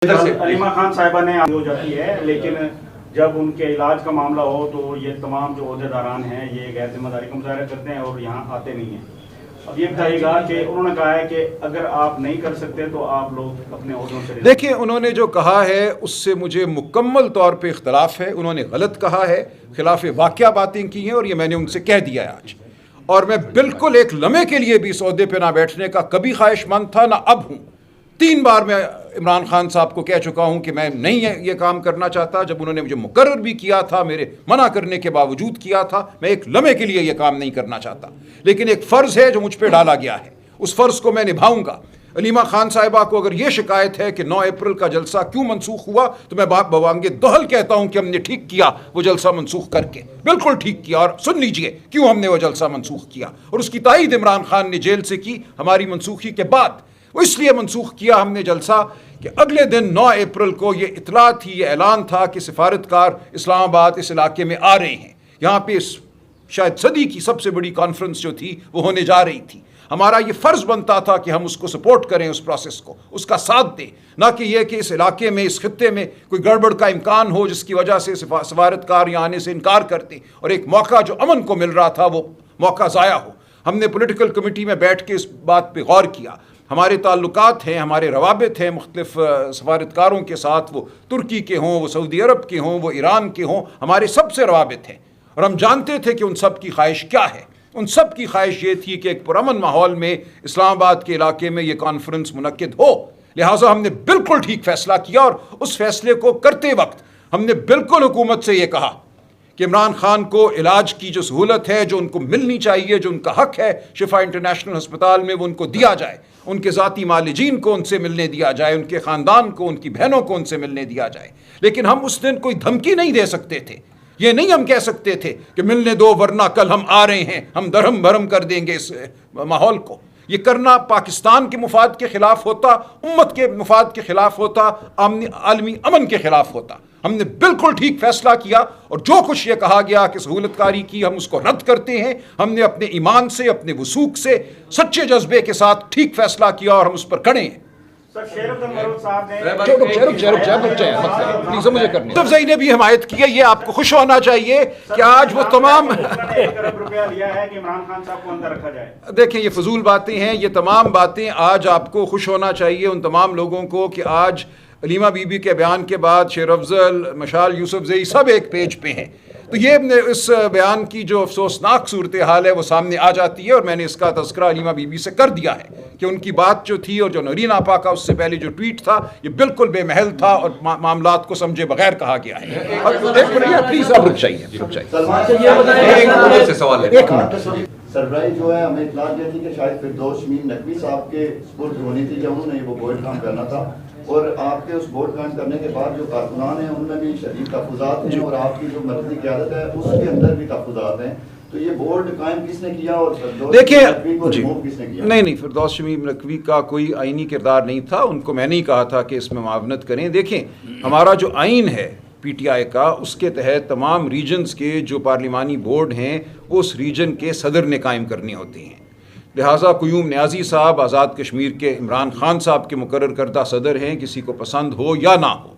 अलीमा खान साहिबा ने हो जाती है, लेकिन जब उनके इलाज का मामला हो तो ये तमाम जो ओहदेदारान हैं ये गैर जिम्मेदारी का मुजाहरा करते हैं और यहाँ आते नहीं हैं। अब ये बताइएगा कि उन्होंने कहा है कि अगर आप नहीं कर सकते तो आप लोग अपने ओहदों से देखिए, उन्होंने जो कहा है उससे मुझे मुकम्मल तौर पे इख्तलाफ है। उन्होंने गलत कहा है, खिलाफ वाक़या बातें की हैं और ये मैंने उनसे कह दिया है आज। और मैं बिल्कुल एक लम्हे के लिए भी इस ओहदे पे ना बैठने का कभी ख्वाहिशमंद था, ना अब हूँ। 3 बार मैं इमरान खान साहब को कह चुका हूं कि मैं नहीं ये काम करना चाहता। जब उन्होंने मुझे मुकर्रर भी किया था, मेरे मना करने के बावजूद किया था, मैं एक लम्हे के लिए ये काम नहीं करना चाहता। लेकिन एक फ़र्ज़ है जो मुझ पर डाला गया है, उस फ़र्ज़ को मैं निभाऊंगा। अलीमा खान साहिबा को अगर ये शिकायत है कि 9 अप्रैल का जलसा क्यों मनसूख हुआ, तो मैं बवांगे दोहल कहता हूं कि हमने ठीक किया वो जलसा मनसूख करके, बिल्कुल ठीक किया। और सुन लीजिए क्यों हमने वो जलसा मनसूख किया, और उसकी तायीद इमरान खान ने जेल से की हमारी मनसूखी के बाद। वो इसलिए मनसूख किया हमने जलसा कि अगले दिन 9 अप्रैल को ये इतला थी, ये ऐलान था कि सिफारतकार इस्लामाबाद इस इलाके में आ रहे हैं। यहाँ पे शायद सदी की सबसे बड़ी कॉन्फ्रेंस जो थी वो होने जा रही थी। हमारा ये फ़र्ज़ बनता था कि हम उसको सपोर्ट करें, उस प्रोसेस को, उसका साथ दें, ना कि यह कि इस इलाके में, इस खित्ते में कोई गड़बड़ का इम्कान हो जिसकी वजह से सफारतकार यहाँ आने से इनकार करते और एक मौका जो अमन को मिल रहा था वो मौका ज़ाया हो। हमने पॉलिटिकल कमेटी में बैठ के इस बात पर गौर किया। हमारे ताल्लुकात हैं, हमारे रवाबित हैं मुख्तलिफ सफारतकारों के साथ, वो तुर्की के हों, वो सऊदी अरब के हों, वो ईरान के हों, हमारे सबसे रवाबित हैं। और हम जानते थे कि उन सब की ख्वाहिश क्या है। उन सब की ख्वाहिश ये थी कि एक पुरअमन माहौल में इस्लामाबाद के इलाके में ये कॉन्फ्रेंस मुनक्किद हो। लिहाजा हमने बिल्कुल ठीक फ़ैसला किया, और उस फैसले को करते वक्त हमने बिल्कुल हुकूमत से ये कहा कि इमरान खान को इलाज की जो सहूलत है, जो उनको मिलनी चाहिए, जो उनका हक है शिफा इंटरनेशनल अस्पताल में, वो उनको दिया जाए। उनके ज़ाती मालिजीन को उनसे मिलने दिया जाए, उनके ख़ानदान को, उनकी बहनों को उनसे मिलने दिया जाए। लेकिन हम उस दिन कोई धमकी नहीं दे सकते थे। ये नहीं हम कह सकते थे कि मिलने दो वरना कल हम आ रहे हैं, हम दरहम भरम कर देंगे इस माहौल को। ये करना पाकिस्तान के मुफाद के ख़िलाफ़ होता, उम्मत के मुफाद के ख़िलाफ़ होता, आलमी अमन के ख़िलाफ़ होता। हमने बिल्कुल ठीक फैसला किया, और जो कुछ ये कहा गया कि सहूलतकारी की, हम उसको रद्द करते हैं। हमने अपने ईमान से, अपने वसूक से, सच्चे जज्बे के साथ ठीक फैसला किया, और हम उस पर खड़े हैं। तफज़ई ने भी हिमायत की है। ये आपको खुश होना चाहिए कि आज वो तमाम देखें, ये फजूल बातें हैं। ये तमाम बातें आज आपको खुश होना चाहिए उन तमाम लोगों को कि आज अलीमा बीबी के बयान के बाद शेर अफजल, मशाल यूसुफजई सब एक पेज पे हैं। तो ये इस बयान की जो अफसोसनाक सूरत हाल है वो सामने आ जाती है, और मैंने इसका तज़किरा अलीमा बीबी से कर दिया है कि उनकी बात जो थी, और जो नरीन आपा का उससे पहले जो ट्वीट था, ये बिल्कुल बेमहल था और मामलात को समझे बगैर कहा गया है। और एक मिनट प्लीज आप रुक जाइए। सरबराही जो है, हमें इत्तला दी थी कि शायद फिरदौस शमीम नकवी साहब के स्पुर्द होनी थी जब उन्होंने वो बोर्ड काम करना था, और आपके उस बोर्ड काम करने के बाद जो कारकुनान हैं उनमें भी शदीद तहफ़्फ़ुज़ात हैं, और आपकी जो मरकज़ी क़यादत है उसके अंदर भी तहफ़्फ़ुज़ात हैं। तो ये बोर्ड कायम किसने किया, और देखिए किसने किया? नहीं, फिरदौस शमीम नकवी का कोई आईनी किरदार नहीं था। उनको मैंने ही कहा था कि इसमें मावनत करें। देखें, हमारा जो आइन है PTI का, उसके तहत तमाम रीजन्स के जो पार्लिमानी बोर्ड हैं वो उस रीजन के सदर ने कायम करने होते हैं। लिहाजा क़य्यूम न्याज़ी साहब आज़ाद कश्मीर के इमरान खान साहब के मुकर्रर करदा सदर हैं, किसी को पसंद हो या ना हो।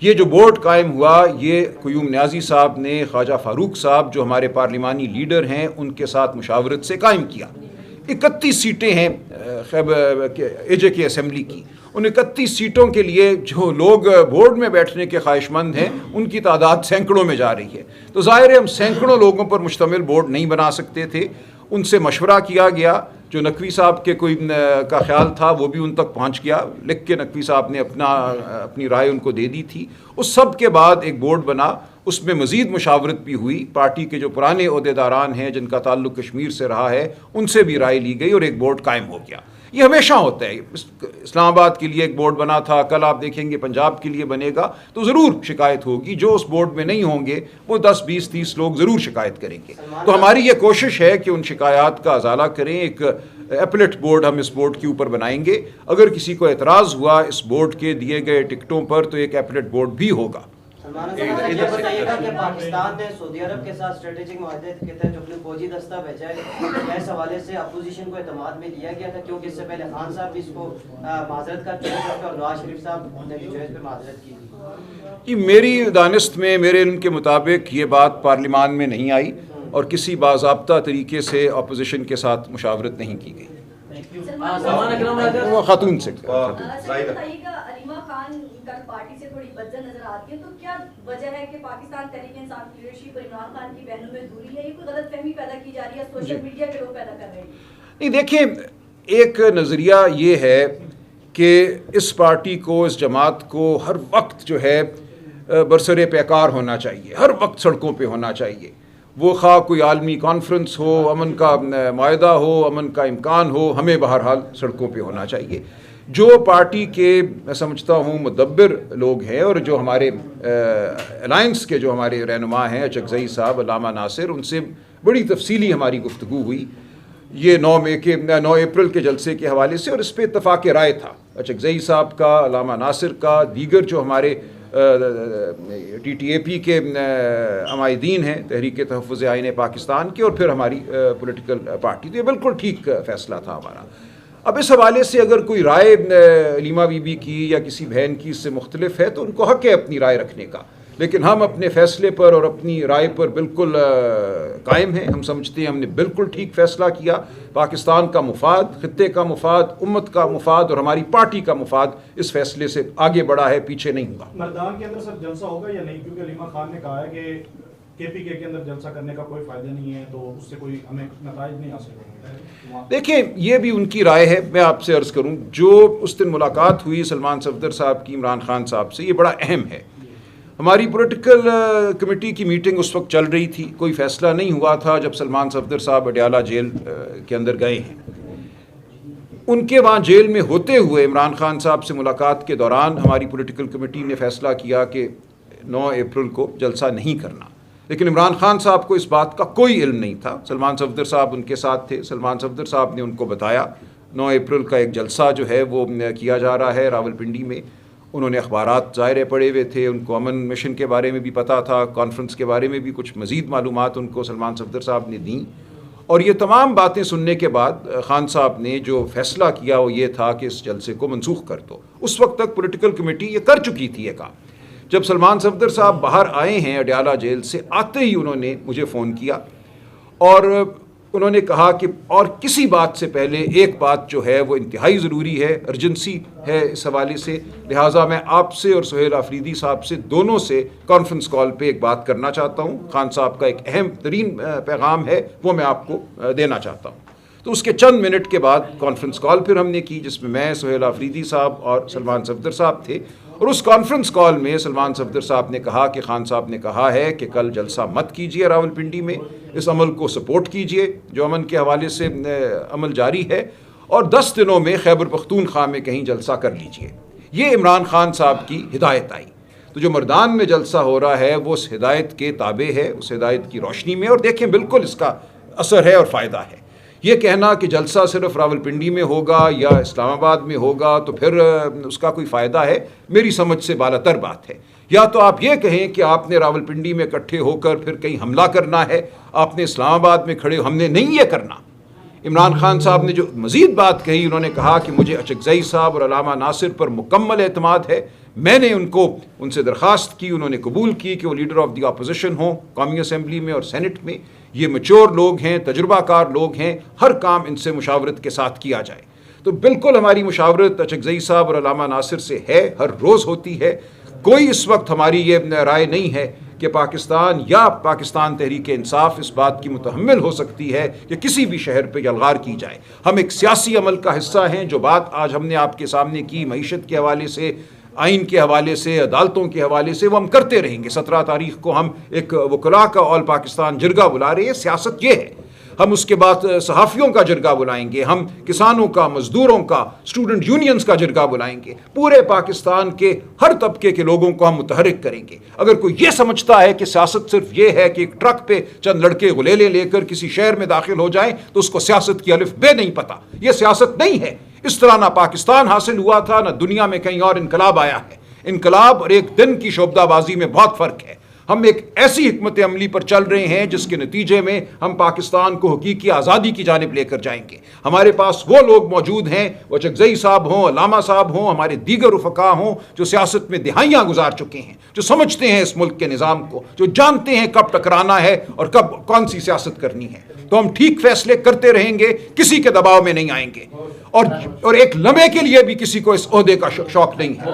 ये जो बोर्ड कायम हुआ, ये क़य्यूम न्याज़ी साहब ने ख्वाजा फ़ारूक साहब जो हमारे पार्लिमानी लीडर हैं उनके साथ मुशावरत से कायम किया। 31 सीटें हैं AJ की असम्बली की। उन 31 सीटों के लिए जो लोग बोर्ड में बैठने के ख्वाहिशमंद हैं उनकी तादाद सैकड़ों में जा रही है। तो ज़ाहिर है हम सैकड़ों लोगों पर मुश्तमिल बोर्ड नहीं बना सकते थे। उनसे मशवरा किया गया, जो नकवी साहब के कोई का ख्याल था वो भी उन तक पहुंच गया, लिख के नकवी साहब ने अपनी राय उनको दे दी थी। उस सब के बाद एक बोर्ड बना, उसमें मज़ीद मुशावरत भी हुई। पार्टी के जो पुराने ओहदेदारान हैं जिनका ताल्लुक़ कश्मीर से रहा है उनसे भी राय ली गई, और एक बोर्ड कायम हो गया। ये हमेशा होता है। इस्लामाबाद के लिए एक बोर्ड बना था, कल आप देखेंगे पंजाब के लिए बनेगा, तो ज़रूर शिकायत होगी। जो उस बोर्ड में नहीं होंगे वो 10, 20, 30 लोग ज़रूर शिकायत करेंगे। तो हमारी ये कोशिश है कि उन शिकायत का अजाला करें। एक एपलेट बोर्ड हम इस बोर्ड के ऊपर बनाएंगे। अगर किसी को एतराज़ हुआ इस बोर्ड के दिए गए टिकटों पर तो एक एपलेट बोर्ड भी होगा। सलमान साहब ये बताइएगा कि पाकिस्तान ने सऊदी अरब के साथ स्ट्रेटेजिक माहदे के तहत जो अपने फौजी दस्ता भेजा है, इस हवाले से अपोजिशन को एतमाद में लिया गया था, क्योंकि इससे पहले खान साहब भी इसको माजरत कर चुके थे और नवाज शरीफ साहब ने भी जो है इस पर माजरत की थी। कि मेरी दानिस्त में मेरे इल्म के मुताबिक ये बात पार्लिमान में नहीं आई और किसी बाज़ाब्ता तरीके से अपोजिशन के साथ मुशावरत नहीं की गई। वो खातून से बताइएगा, अलीमा खान कल पार्टी से थोड़ी बदजन नजर आती है, तो क्या वजह है कि पाकिस्तान तहरीक इंसाफ की लीडरशिप और इमरान खान की बहनों में दूरी है? ये कोई गलतफहमी पैदा की जा रही है, सोशल मीडिया के लोग पैदा कर रहे हैं? नहीं, देखिए, एक नज़रिया ये है कि इस पार्टी को, इस जमात को हर वक्त जो है बरसरे पैकार होना चाहिए, हर वक्त सड़कों पे होना चाहिए। वो खा कोई आलमी कॉन्फ्रेंस हो, अमन का मायदा हो, अमन का इम्कान हो, हमें बहरहाल सड़कों पे होना चाहिए। जो पार्टी के मैं समझता हूँ मुदब्बिर लोग हैं और जो हमारे अलायंस के जो हमारे रहनुमा हैं अचकज़ई साहब, अल्लामा नासिर, उनसे बड़ी तफसीली हमारी गुफ्तगू हुई ये 9 अप्रैल के जलसे के हवाले से, और इस पर इत्तफ़ाक़ राय था अचकज़ई साहब का, अल्लामा नासिर का, दीगर जो हमारे TTAP के अमायदीन हैं, तहरीक तहफ़्फ़ुज़ आईन पाकिस्तान के, और फिर हमारी पॉलिटिकल पार्टी। तो ये बिल्कुल ठीक फ़ैसला था हमारा। अब इस हवाले से अगर कोई राय लीमा बीबी की या किसी बहन की इससे मुख्तलिफ है तो उनको हक़ है अपनी राय रखने का, लेकिन हम अपने फ़ैसले पर और अपनी राय पर बिल्कुल कायम हैं। हम समझते हैं हमने बिल्कुल ठीक फ़ैसला किया। पाकिस्तान का मुफाद, ख़ित्ते का मुफाद, उम्मत का मुफाद और हमारी पार्टी का मुफाद इस फैसले से आगे बढ़ा है, पीछे नहीं हुआ। मैदान के अंदर सर जलसा होगा या नहीं? क्योंकि अलीमा खान ने कहा है कि KPK के अंदर जलसा करने का कोई फ़ायदा नहीं है, तो उससे कोई हमें नताइज नहीं हासिल होंगे। देखिए, ये भी उनकी राय है। मैं आपसे अर्ज़ करूँ, जो उस दिन मुलाकात हुई सलमान सफदर साहब की इमरान खान साहब से, ये बड़ा अहम है। हमारी पॉलिटिकल कमेटी की मीटिंग उस वक्त चल रही थी, कोई फ़ैसला नहीं हुआ था जब सलमान सफदर साहब अडयाला जेल के अंदर गए हैं। उनके वहाँ जेल में होते हुए इमरान खान साहब से मुलाकात के दौरान हमारी पॉलिटिकल कमेटी ने फ़ैसला किया कि 9 अप्रैल को जलसा नहीं करना, लेकिन इमरान खान साहब को इस बात का कोई इल्म नहीं था। सलमान सफदर साहब उनके साथ थे। सलमान सफदर साहब ने उनको बताया 9 अप्रैल का एक जलसा जो है वो किया जा रहा है रावलपिंडी में। उन्होंने अखबारात ज़ाहिर पढ़े हुए थे, उनको अमन मिशन के बारे में भी पता था, कॉन्फ्रेंस के बारे में भी कुछ मज़ीद मालूमात उनको सलमान सफदर साहब ने दी। और ये तमाम बातें सुनने के बाद खान साहब ने जो फ़ैसला किया वो ये था कि इस जलसे को मनसूख कर दो। उस वक्त तक पॉलिटिकल कमेटी ये कर चुकी थी ये काम। जब सलमान सफदर साहब बाहर आए हैं अडयाला जेल से, आते ही उन्होंने मुझे फ़ोन किया और उन्होंने कहा कि और किसी बात से पहले एक बात जो है वो इंतहाई ज़रूरी है, अर्जेंसी है इस हवाले से, लिहाजा मैं आपसे और सुहेल आफरीदी साहब से दोनों से कॉन्फ्रेंस कॉल पे एक बात करना चाहता हूँ। खान साहब का एक अहम तरीन पैगाम है, वो मैं आपको देना चाहता हूँ। तो उसके चंद मिनट के बाद कॉन्फ्रेंस कॉल फिर हमने की, जिसमें मैं, सुहेल आफरीदी साहब और सलमान सफदर साहब थे। और उस कॉन्फ्रेंस कॉल में सलमान सफदर साहब ने कहा कि खान साहब ने कहा है कि कल जलसा मत कीजिए रावलपिंडी में, इस अमल को सपोर्ट कीजिए जो अमन के हवाले से अमल जारी है, और 10 दिनों में खैबर पख्तूनख्वा में कहीं जलसा कर लीजिए। ये इमरान खान साहब की हिदायत आई। तो जो मर्दान में जलसा हो रहा है वो उस हिदायत के ताबे है, उस हिदायत की रोशनी में, और देखें बिल्कुल इसका असर है और फ़ायदा है। ये कहना कि जलसा सिर्फ रावलपिंडी में होगा या इस्लामाबाद में होगा तो फिर उसका कोई फ़ायदा है, मेरी समझ से बालातर बात है। या तो आप ये कहें कि आपने रावलपिंडी में इकट्ठे होकर फिर कहीं हमला करना है, आपने इस्लामाबाद में खड़े, हमने नहीं ये करना। इमरान खान साहब ने जो मज़ीद बात कही, उन्होंने कहा कि मुझे अचकज़ई साहब और अल्लामा नासिर पर मुकम्मल एतमाद है। मैंने उनसे दरख्वास्त की, उन्होंने कबूल की कि वो लीडर ऑफ द अपोजिशन हों कौमी असम्बली में और सेनेट में। ये मैच्योर लोग हैं, तजुर्बाकार लोग हैं, हर काम इनसे मुशावरत के साथ किया जाए। तो बिल्कुल हमारी मुशावरत अचकज़ई साहब और अल्लामा नासिर से है, हर रोज़ होती है। कोई इस वक्त हमारी ये राय नहीं है कि पाकिस्तान या पाकिस्तान तहरीक इंसाफ इस बात की मुतहम्मिल हो सकती है कि किसी भी शहर पर यलगार की जाए। हम एक सियासी अमल का हिस्सा हैं। जो बात आज हमने आपके सामने की मईशत के हवाले से, आइन के हवाले से, अदालतों के हवाले से, वो हम करते रहेंगे। 17 तारीख को हम एक वकला का ऑल पाकिस्तान जिरगा बुला रहे हैं। सियासत ये है। हम उसके बाद सहाफ़ियों का जिरगा बुलाएंगे, हम किसानों का, मजदूरों का, स्टूडेंट यूनियंस का जिरगा बुलाएंगे। पूरे पाकिस्तान के हर तबके के लोगों को हम मुतहरिक करेंगे। अगर कोई ये समझता है कि सियासत सिर्फ ये है कि एक ट्रक पे चंद लड़के गुलेले लेकर किसी शहर में दाखिल हो जाएं, तो उसको सियासत की अलिफ बे नहीं पता। ये सियासत नहीं है। इस तरह ना पाकिस्तान हासिल हुआ था, ना दुनिया में कहीं और इनकलाब आया है। इनकलाब और एक दिन की शोबदाबाजी में बहुत फ़र्क है। हम एक ऐसी हिकमत अमली पर चल रहे हैं जिसके नतीजे में हम पाकिस्तान को हकीकी आज़ादी की जानिब लेकर जाएंगे। हमारे पास वो लोग मौजूद हैं, वो चकजई साहब हों, अलामा साहब हों, हमारे दीगर रुफ़का हों, जो सियासत में दिहाइयाँ गुजार चुके हैं, जो समझते हैं इस मुल्क के निज़ाम को, जो जानते हैं कब टकराना है और कब कौन सी सियासत करनी है। तो हम ठीक फैसले करते रहेंगे, किसी के दबाव में नहीं आएंगे और एक लम्हे के लिए भी किसी को इस ओहदे का शौक नहीं है।